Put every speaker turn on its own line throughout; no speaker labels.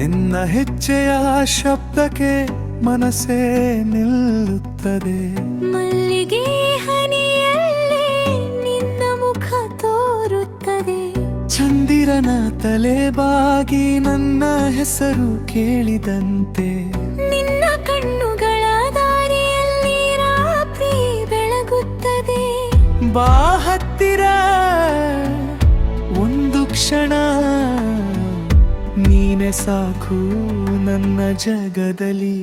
ನಿನ್ನ ಹೆಜ್ಜೆಯ ಶಬ್ದಕ್ಕೆ ಮನಸ್ಸೇ ನಿಲ್ಲುತ್ತದೆ.
ಮಲ್ಲಿಗೆ ಹನಿಯಲ್ಲಿ ನಿನ್ನ ಮುಖ ತೋರುತ್ತದೆ.
ಚಂದಿರನ ತಲೆ ಬಾಗಿ ನನ್ನ ಹೆಸರು ಕೇಳಿದಂತೆ.
ನಿನ್ನ ಕಣ್ಣುಗಳ ದಾರಿಯಲ್ಲಿ ರಾತ್ರಿ ಬೆಳಗುತ್ತದೆ.
ಬಾ ಹತ್ತಿರ ಒಂದು ಕ್ಷಣ, ನೀನೆ ಸಾಕು ನನ್ನ ಜಗದಲ್ಲಿ.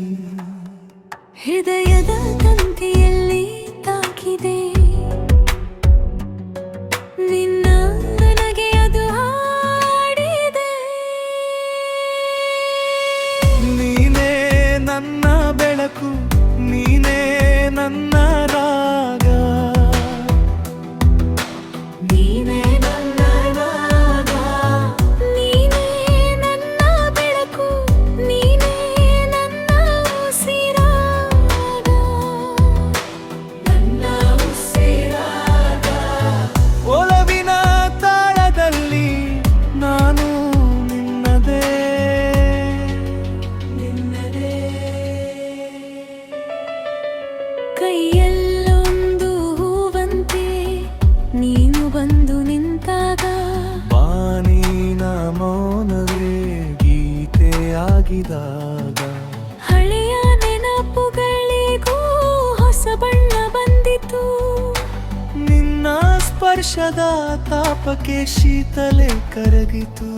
ಹೃದಯದ ತಂತಿಯಲ್ಲಿ ತಾಕಿದೆ ನಿನ್ನ, ನನಗೆ ಅದು ಹಾಡಿದೆ.
ನೀನೇ ನನ್ನ ಬೆಳಕು, ನೀನೇ ನನ್ನ ರಾಗ.
ನೀನೇ ನನ್ನ ರಾಗ, ನೀನೇ ನನ್ನ ಬೆಳಕು, ನೀನೇ ನನ್ನ ಉಸಿರಾಗ, ನನ್ನ ಉಸಿರಾಗ.
ಒಲವಿನ ತಾಳದಲ್ಲಿ ನಾನು ನಿನ್ನದೇ, ನಿನ್ನದೇ.
ಕೈಯಲ್ಲೊಂದು ಹೂವಂತೆ ನೀನು ಬಂದು ನಿಂತಾಗ,
ಬಾನಿನ ಮೌನವೇ ಗೀತೆಯಾಗಿದಾಗ.
ಹಳೆಯ ನೆನಪುಗಳಿಗೂ ಹೊಸ ಬಣ್ಣ ಬಂದಿತು.
ನಿನ್ನ ಸ್ಪರ್ಶದ ತಾಪಕ್ಕೆ ಶೀತಲೆ ಕರಗಿತು.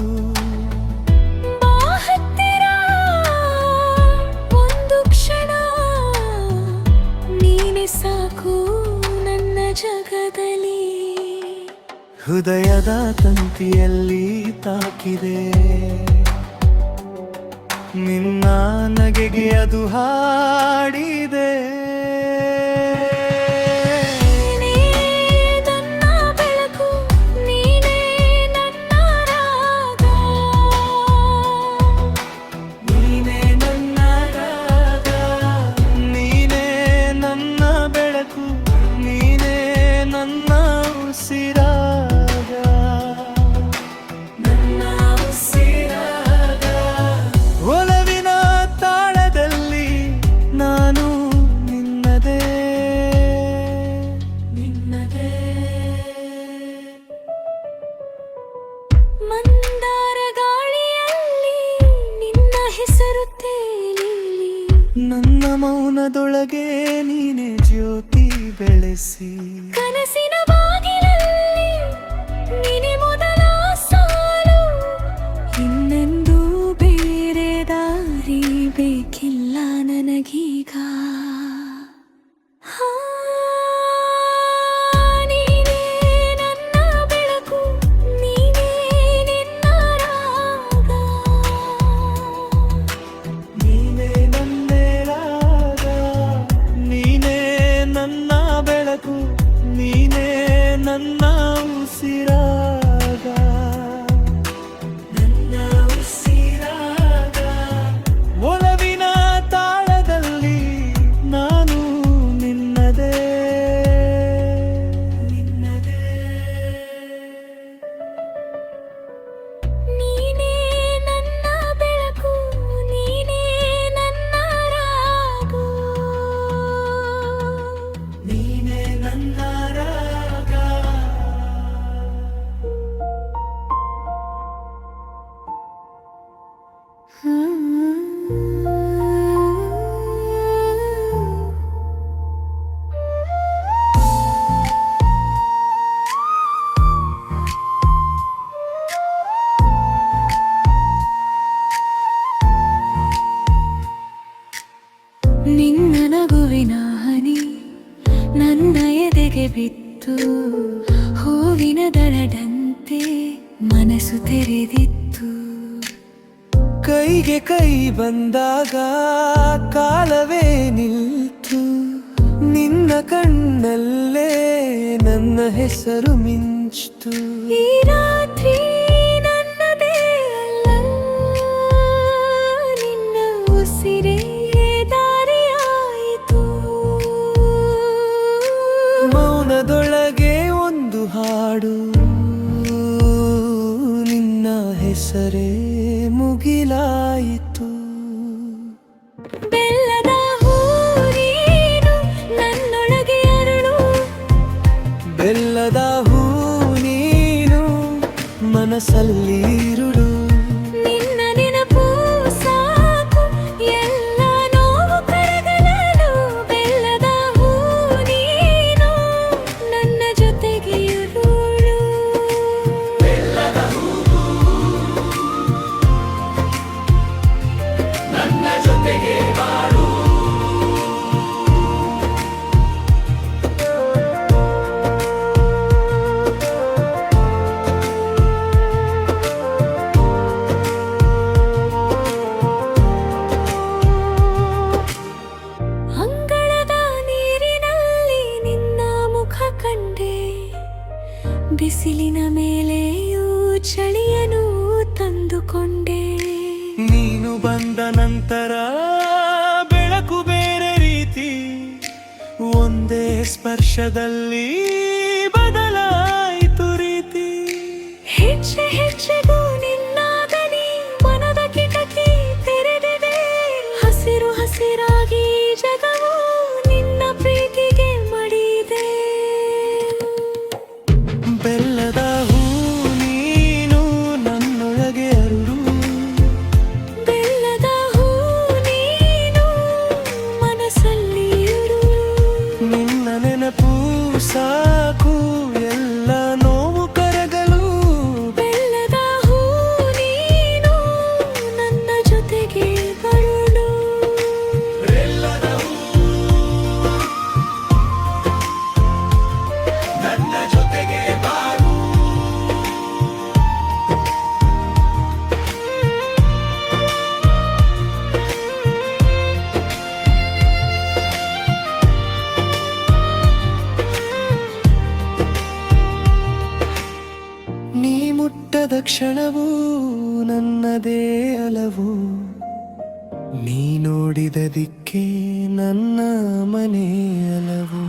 ಬಾ ಹತ್ತಿರ ಒಂದು ಕ್ಷಣ, ನೀನೆ ಸಾಕು ನನ್ನ ಜಗದಲ್ಲಿ.
ಹೃದಯದ ತಂತಿಯಲ್ಲಿ ತಾಕಿದೆ ನಿನ್ನ ನಗೆಗೆ ಅದು ಹಾಡಿದೆ.
ನೀನೇ ನನ್ನ ಬೆಳಕು, ನೀನೇ ನನ್ನ ರಾಗ,
ನೀನೇ ನನ್ನ ರಾಗ, ನೀನೇ ನನ್ನ ಬೆಳಕು, ನೀನೇ ನನ್ನ ಉಸಿರಾಗ, ನನ್ನ ಉಸಿರಾಗ. ಒಲವಿನ ತಾಳದಲ್ಲಿ ನಾನು ನಿನ್ನದೇ, ನಿನ್ನದೇ.
ಮಂದಾರ ಗಾಳಿಯಲ್ಲಿ ನಿನ್ನ ಹೆಸರು ತೇಲಿ.
ನನ್ನ ಮೌನದೊಳಗೆ ನೀನೆ ಜ್ಯೋತಿ ಬೆಳೆಸಿ.
ಕನಸಿನ ಬಾಗಿಲಲ್ಲಿ ನೀನೆ ಮೊದಲ ಸಾಲು. ಇನ್ನೆಂದೂ ಬೇರೆ ದಾರಿ ಬೇಕಿಲ್ಲ ನನಗೀಗ. ಹಾ, ನೀನೇ ನನ್ನ ಬೆಳಕು, ನೀನೇ ನಿನ್ನ ರಾಗ,
ನೀನೇ ನನ್ನೇ ರಾಗ, ನೀನೇ ನನ್ನ ಬೆಳಕು, ನೀನೇ ನನ್ನ ಉಸಿರಾಗ, ನನ್ನ ಉಸಿರಾಗ. ಒಲವಿನ ತಾಳದಲ್ಲಿ ನಾನು ನಿನ್ನದೇ, ನಿನ್ನದೇ.
ನೀನೇ ನನ್ನ ಬೆಳಕು, ನೀನೇ ನನ್ನ ರಾಗ,
ನೀನೇ ನನ್ನ ರಾಗ.
ನಿನ್ನ ನಗುವಿನ ಹನಿ ನನ್ನ ಎದೆಗೆ ಬಿತ್ತು. ಹೂವಿನ ದರದಂತೆ ಮನಸ್ಸು ತೆರೆದಿತ್ತು.
ಕೈಗೆ ಕೈ ಬಂದಾಗ ಕಾಲವೇ ನಿಲ್ತು. ನಿನ್ನ ಕಣ್ಣಲ್ಲೇ ನನ್ನ ಹೆಸರು ಮಿಂಚಿತು.
ಈ ರಾತ್ರಿ ನನ್ನದೇ ಅಲ್ಲ, ನಿನ್ನ ಉಸಿರೇ ದಾರಿಯಾಯಿತು.
ಮೌನದೊಳಗೆ ಒಂದು ಹಾಡು, ನಿನ್ನ ಹೆಸರೇ ಮುಗಿಲಾಯಿತು. ಆಯಿತು.
ಬೆಲ್ಲದ ಹೂ ನೀನು ನನ್ನೊಳಗೆ ಅರಳು,
ಬೆಲ್ಲದ ಹೂ ನೀನು ಮನಸ್ಸಲ್ಲಿ ಇರುಳು.
ನಿನ್ನ ನೆನಪು ಸಾಕು ಎಲ್ಲ ನೋವು ಕರಗಲಲು. ಬೆಲ್ಲದ ಹೂ ನೀನು ನನ್ನ ಜೊತೆಗೆ ಇರುಳು.
ನನ್ನ ಜೊತೆಗೆ ಬಾಳು.
ಅಂಗಳದ ನೀರಿನಲ್ಲಿ ನಿನ್ನ ಮುಖ ಕಂಡೆ, ಬಿಸಿಲಿನ ಮೇಲೆಯೂ ಚಳಿಯನು ತಂದುಕೊಂಡೆ.
ನೀನು ಬಂದ ನಂತರ ಬೆಳಕು ಬೇರೆ ರೀತಿ, ಒಂದೇ ಸ್ಪರ್ಶದಲ್ಲಿ ಬದಲಾಯಿತು ರೀತಿ.
ಹೆಜ್ಜೆ ಹೆಜ್ಜೆಗೂ ನಿನ್ನ ದನಿ ಮನದ ಕಿಟಕಿ ತೆರೆದಿದೆ. ಹಸಿರು ಹಸಿರಾಗಿ ಜಗವು ನಿನ್ನ ಪ್ರೀತಿಗೆ ಮಡಿದೆ.
ಬೆಲ್ಲದ ಹೂ ನೀನು ನನ್ನೊಳಗೆ ಅರುಳು.
ಬೆಲ್ಲದ ಹೂ ನೀನು ಮನಸ್ಸಲ್ಲಿ ಇರು.
ನಿನ್ನ ನೆನಪು ಸಾಕು ಎಲ್ಲ ನೋವು ಕರಗಲು.
ಬೆಲ್ಲದ ಹೂ ನೀನು ನನ್ನ ಜೊತೆಗೆ ಬರುಳು.
ಬೆಲ್ಲದ ಹೂ ನನ್ನ ಜೊತೆಗೆ ಬಾಳು. ನೀ ಮುಟ್ಟದ ಕ್ಷಣವು ನನ್ನದೇ ಅಲವು. ನೀ ನೋಡಿದ ದಿಕ್ಕೆ ನನ್ನ ಮನೆ ಅಲವು.